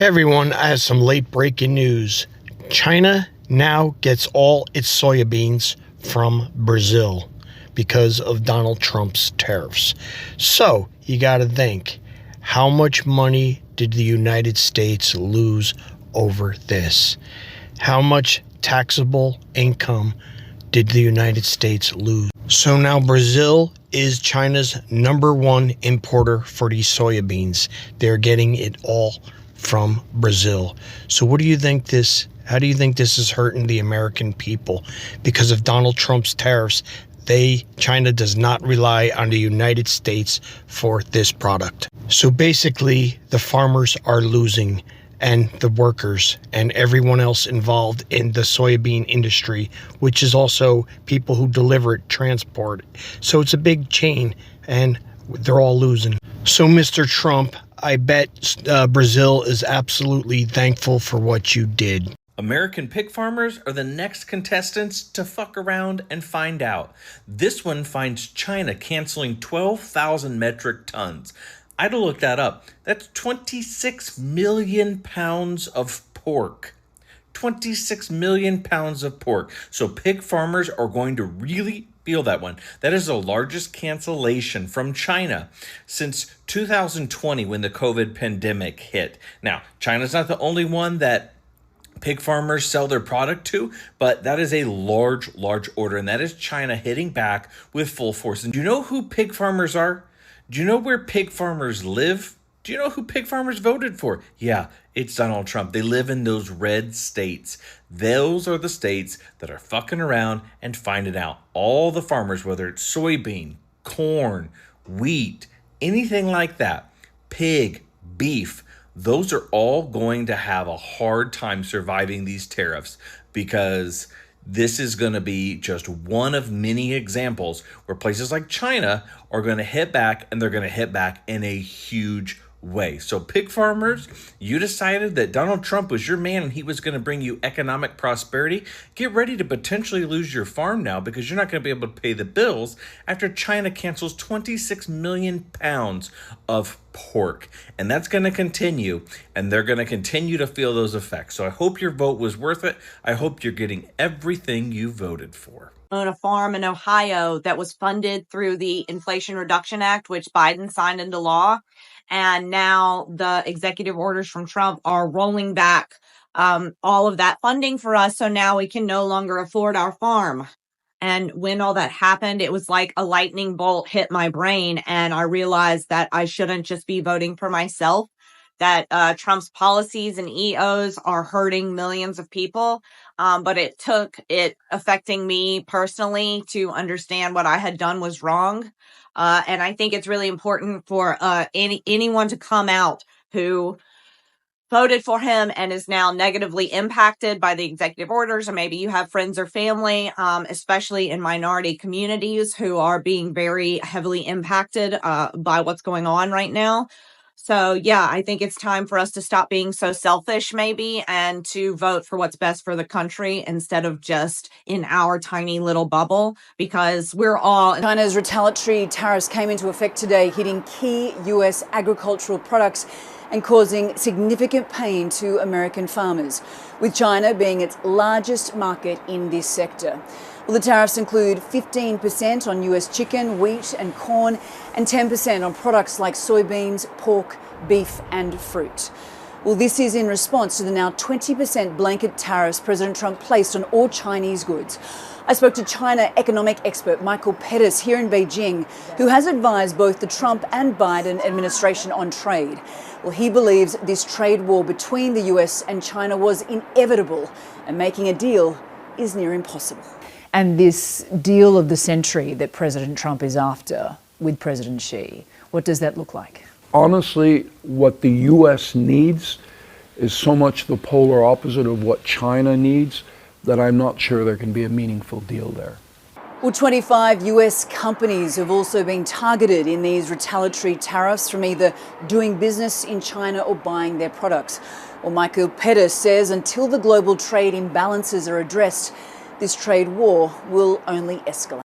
Everyone, I have some late breaking news. China now gets all its soybeans from Brazil because of Donald Trump's tariffs. So you got to think, how much money did the United States lose over this? How much taxable income did the United States lose? So now Brazil is China's #1 importer for these soybeans. They're getting it all from Brazil. So how do you think this is hurting the American people? Because of Donald Trump's tariffs, China does not rely on the United States for this product. So basically, the farmers are losing, and the workers and everyone else involved in the soybean industry, which is also people who deliver it, transport. So it's a big chain, and they're all losing. So Mr. Trump, I bet Brazil is absolutely thankful for what you did. American pig farmers are the next contestants to fuck around and find out. This one finds China canceling 12,000 metric tons. I had to look that up. That's 26 million pounds of pork. 26 million pounds of pork. So pig farmers are going to really feel that one. That is the largest cancellation from China since 2020 when the COVID pandemic hit. Now, China's not the only one that pig farmers sell their product to, but that is a large order, and that is China hitting back with full force. And do you know who pig farmers are? Do you know where pig farmers live? Do you know who pig farmers voted for? Yeah, it's Donald Trump. They live in those red states. Those are the states that are fucking around and finding out. All the farmers, whether it's soybean, corn, wheat, anything like that, pig, beef, those are all going to have a hard time surviving these tariffs, because this is going to be just one of many examples where places like China are going to hit back, and they're going to hit back in a huge way. So pig farmers, you decided that Donald Trump was your man and he was going to bring you economic prosperity. Get ready to potentially lose your farm now, because you're not going to be able to pay the bills after China cancels 26 million pounds of pork. And that's going to continue, and they're going to continue to feel those effects. So I hope your vote was worth it. I hope you're getting everything you voted for. On a farm in Ohio that was funded through the Inflation Reduction Act, which Biden signed into law. And now the executive orders from Trump are rolling back all of that funding for us. So now we can no longer afford our farm. And when all that happened, it was like a lightning bolt hit my brain. And I realized that I shouldn't just be voting for myself, that Trump's policies and EOs are hurting millions of people. But it took it affecting me personally to understand what I had done was wrong. And I think it's really important for anyone to come out who voted for him and is now negatively impacted by the executive orders, or maybe you have friends or family, especially in minority communities, who are being very heavily impacted by what's going on right now. So, yeah, I think it's time for us to stop being so selfish, maybe, and to vote for what's best for the country instead of just in our tiny little bubble, because we're all... China's retaliatory tariffs came into effect today, hitting key U.S. agricultural products and causing significant pain to American farmers, with China being its largest market in this sector. Well, the tariffs include 15% on US chicken, wheat and corn, and 10% on products like soybeans, pork, beef and fruit. Well, this is in response to the now 20% blanket tariffs President Trump placed on all Chinese goods. I spoke to China economic expert Michael Pettis here in Beijing, who has advised both the Trump and Biden administration on trade. Well, he believes this trade war between the US and China was inevitable, and making a deal is near impossible. And this deal of the century that President Trump is after with President Xi, what does that look like? Honestly, what the U.S. needs is so much the polar opposite of what China needs that I'm not sure there can be a meaningful deal there. Well, 25 US companies have also been targeted in these retaliatory tariffs from either doing business in China or buying their products. Well, Michael Pettis says until the global trade imbalances are addressed, this trade war will only escalate.